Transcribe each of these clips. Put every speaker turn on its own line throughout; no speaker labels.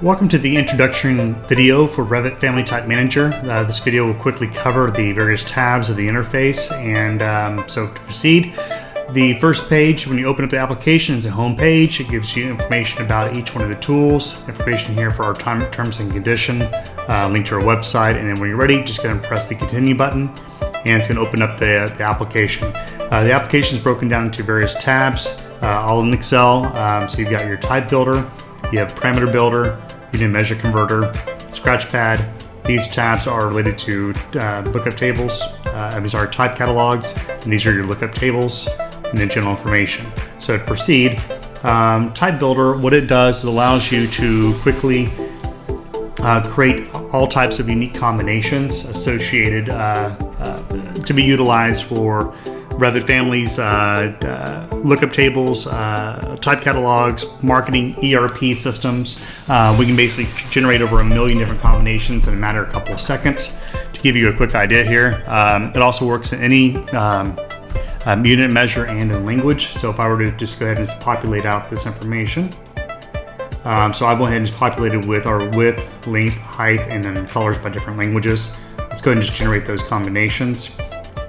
Welcome to the introduction video for Revit Family Type Manager. This video will quickly cover the various tabs of the interface, and so to proceed, the first page when you open up the application is the home page. It gives you information about each one of the tools, information here for our terms and condition, link to our website, and then when you're ready, just go ahead and press the continue button, and it's going to open up the application. The application is broken down into various tabs, all in Excel. So you've got your type builder, you have parameter builder, unit measure converter, scratchpad. These tabs are related to lookup tables. These are type catalogs, and these are your lookup tables, and then general information. So to proceed, type builder, what it does, it allows you to quickly create all types of unique combinations associated to be utilized for Revit families, lookup tables, type catalogs, marketing, ERP systems. We can basically generate over 1 million different combinations in a matter of a couple of seconds. To give you a quick idea here, it also works in any unit measure and in language. So if I were to just go ahead and just populate out this information. So I'll go ahead and just populate it with our width, length, height, and then colors by different languages. Let's go ahead and just generate those combinations.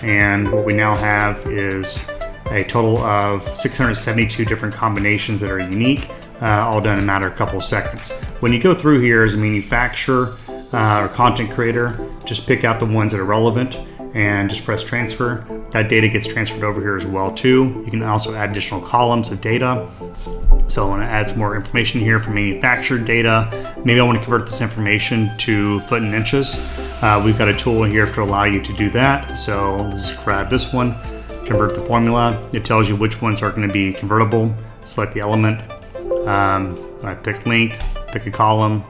And what we now have is a total of 672 different combinations that are unique, all done in a matter of a couple of seconds. When you go through here as a manufacturer or content creator, just pick out the ones that are relevant and just press transfer. That data gets transferred over here as well too. You can also add additional columns of data. So I want to add some more information here for manufactured data. Maybe I want to convert this information to foot and inches. We've got a tool here to allow you to do that. So let's just grab this one, convert the formula. It tells you which ones are going to be convertible. Select the element. I pick length, pick a column,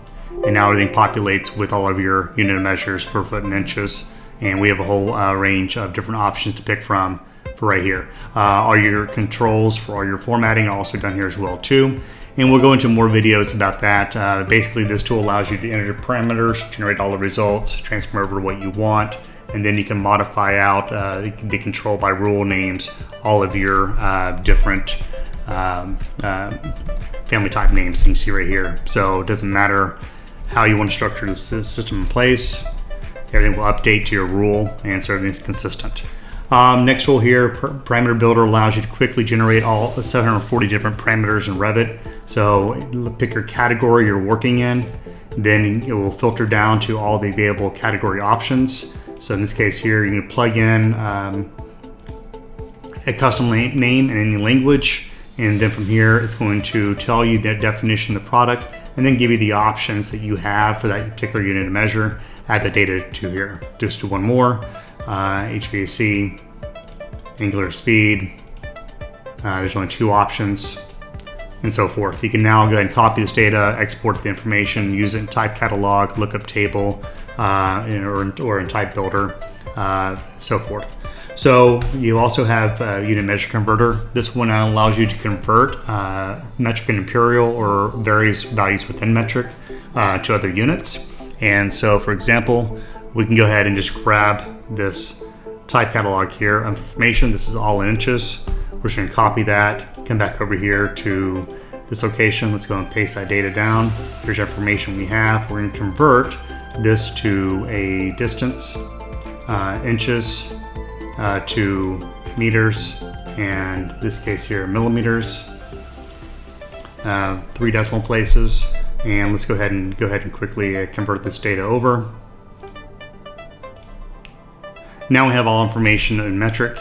and now everything populates with all of your unit measures for foot and inches. And we have a whole range of different options to pick from for right here. All your controls for all your formatting are also done here as well too. And we'll go into more videos about that. Basically, this tool allows you to enter parameters, generate all the results, transform over to what you want, and then you can modify out the control by rule names, all of your different family type names you can see right here. So it doesn't matter how you want to structure the system in place. Everything will update to your rule, and so everything's consistent. Next rule here, parameter builder allows you to quickly generate all 740 different parameters in Revit. So pick your category you're working in, then it will filter down to all the available category options. So in this case here, you can plug in a custom name in any language, and then from here it's going to tell you the definition of the product and then give you the options that you have for that particular unit of measure. Add the data to here. Just do one more. HVAC, angular speed. There's only 2 options, and so forth. You can now go ahead and copy this data, export the information, use it in type catalog, lookup table, or in type builder, so forth. So you also have unit measure converter. This one allows you to convert metric and imperial or various values within metric to other units. And so, for example, we can go ahead and just grab this type catalog here of information. This is all in inches. We're just going to copy that, come back over here to this location. Let's go and paste that data down. Here's our information we have. We're going to convert this to a distance, inches to meters, and this case here, millimeters, 3 decimal places. And let's go ahead and quickly convert this data over. Now we have all information in metric.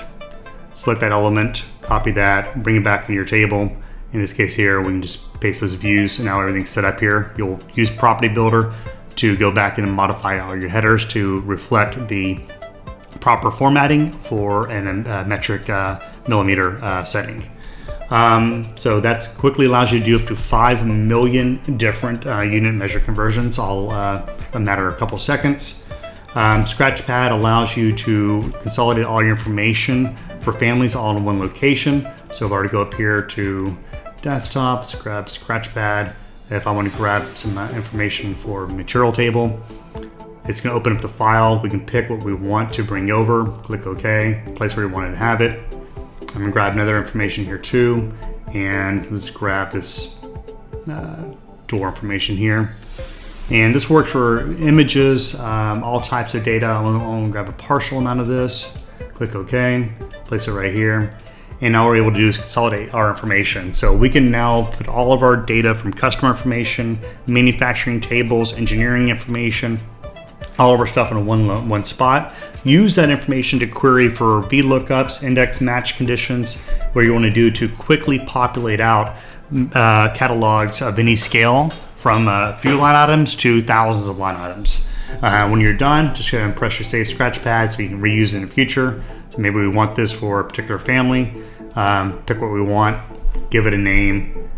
Select that element, copy that, bring it back in your table. In this case here, we can just paste those views, and now everything's set up here. You'll use Property Builder to go back and modify all your headers to reflect the proper formatting for a metric millimeter setting. So that's quickly allows you to do up to 5 million different unit measure conversions, all a matter of a couple seconds. Scratchpad allows you to consolidate all your information for families all in one location. So if I were to go up here to desktop, let's grab Scratchpad. If I want to grab some information for material table, it's going to open up the file. We can pick what we want to bring over, click OK, place where we want to have it. I'm going to grab another information here too, and let's grab this door information here. And this works for images, all types of data. I'm going to grab a partial amount of this, click OK, place it right here. And now what we're able to do is consolidate our information. So we can now put all of our data from customer information, manufacturing tables, engineering information, all of our stuff in one spot. Use that information to query for VLOOKUPs, index match conditions, where you want to do to quickly populate out catalogs of any scale, from a few line items to thousands of line items. When you're done, just go ahead and press your Save Scratch Pad so you can reuse it in the future. So maybe we want this for a particular family. Pick what we want, give it a name.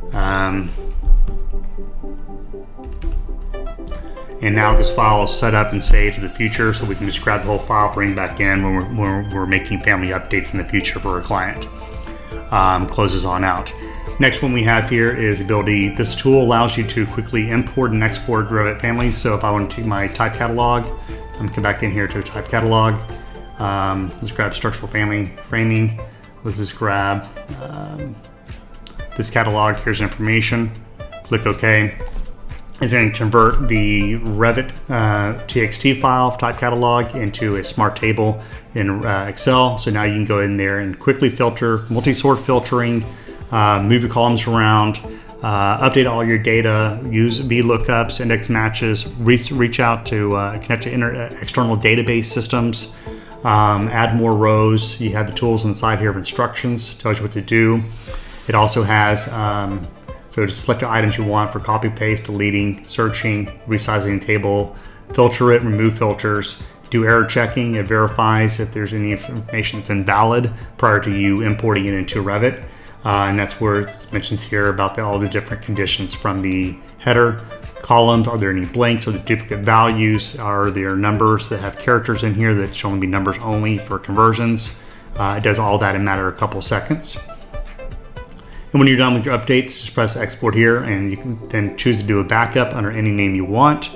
And now this file is set up and saved for the future, so we can just grab the whole file, bring it back in when we're making family updates in the future for a client. Closes on out. Next one we have here is ability. This tool allows you to quickly import and export Revit families. So if I want to take my type catalog, I'm going to come back in here to a type catalog. Let's grab structural family framing. Let's just grab this catalog. Here's information. Click OK. It's going to convert the Revit TXT file type catalog into a smart table in Excel. So now you can go in there and quickly filter, multi-sort filtering, move your columns around, update all your data, use VLOOKUPs, index matches, reach out to connect to external database systems, add more rows. You have the tools inside here of instructions, tells you what to do. It also has, so to select the items you want for copy, paste, deleting, searching, resizing the table, filter it, remove filters, do error checking. It verifies if there's any information that's invalid prior to you importing it into Revit. And that's where it mentions here about all the different conditions from the header columns. Are there any blanks? Are there duplicate values? Are there numbers that have characters in here that should only be numbers only for conversions? It does all that in a matter of a couple seconds. And when you're done with your updates, just press export here, and you can then choose to do a backup under any name you want.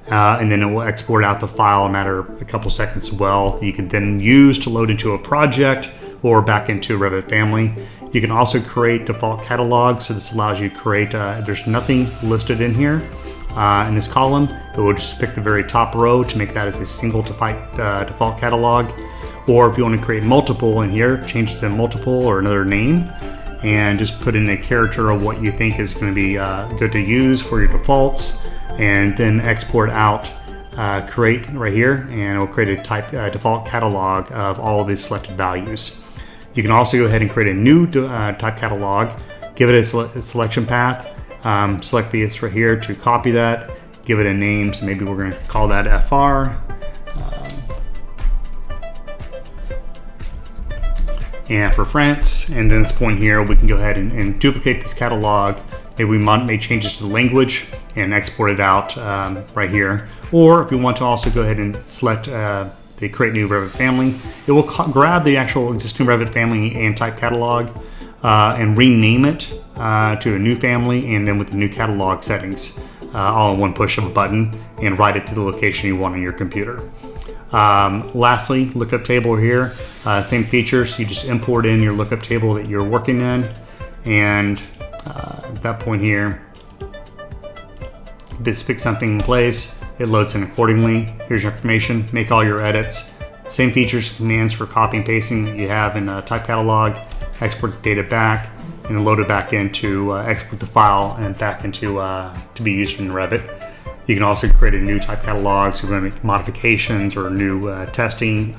And then it will export out the file in a matter of a couple seconds as well. You can then use to load into a project or back into a Revit family. You can also create default catalogs. So this allows you to create, there's nothing listed in here in this column. It will just pick the very top row to make that as a single default catalog. Or if you want to create multiple in here, change it to multiple or another name, and just put in a character of what you think is going to be good to use for your defaults, and then export out, create right here, and it will create a default catalog of all of these selected values. You can also go ahead and create a new type catalog, give it a selection path, select this right here to copy that, give it a name, so maybe we're going to call that FR. And for France, and then this point here, we can go ahead and duplicate this catalog. Maybe we may change to the language and export it out right here. Or if you want to also go ahead and select the create new Revit family, it will grab the actual existing Revit family and type catalog and rename it to a new family, and then with the new catalog settings, all in one push of a button, and write it to the location you want on your computer. Lastly, lookup table here, same features. You just import in your lookup table that you're working in, and at that point here, just pick something in place, it loads in accordingly. Here's your information, make all your edits. Same features, commands for copy and pasting that you have in a type catalog. Export the data back, and then load it back into export the file and back into to be used in Revit. You can also create a new type catalog, so you're going to make modifications or new testing.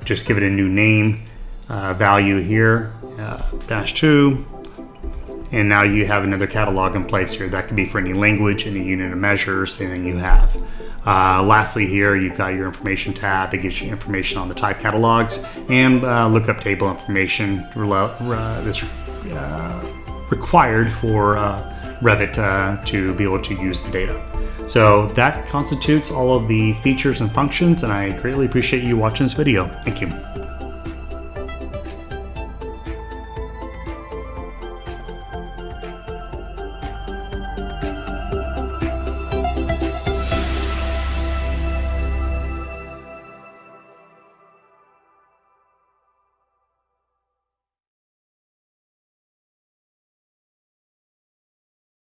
Just give it a new name, value here, -2, and now you have another catalog in place here. That could be for any language, any unit of measures, anything you have. Lastly here, you've got your information tab that gives you information on the type catalogs, and lookup table information that's required for Revit to be able to use the data. So that constitutes all of the features and functions, and I greatly appreciate you watching this video. Thank you.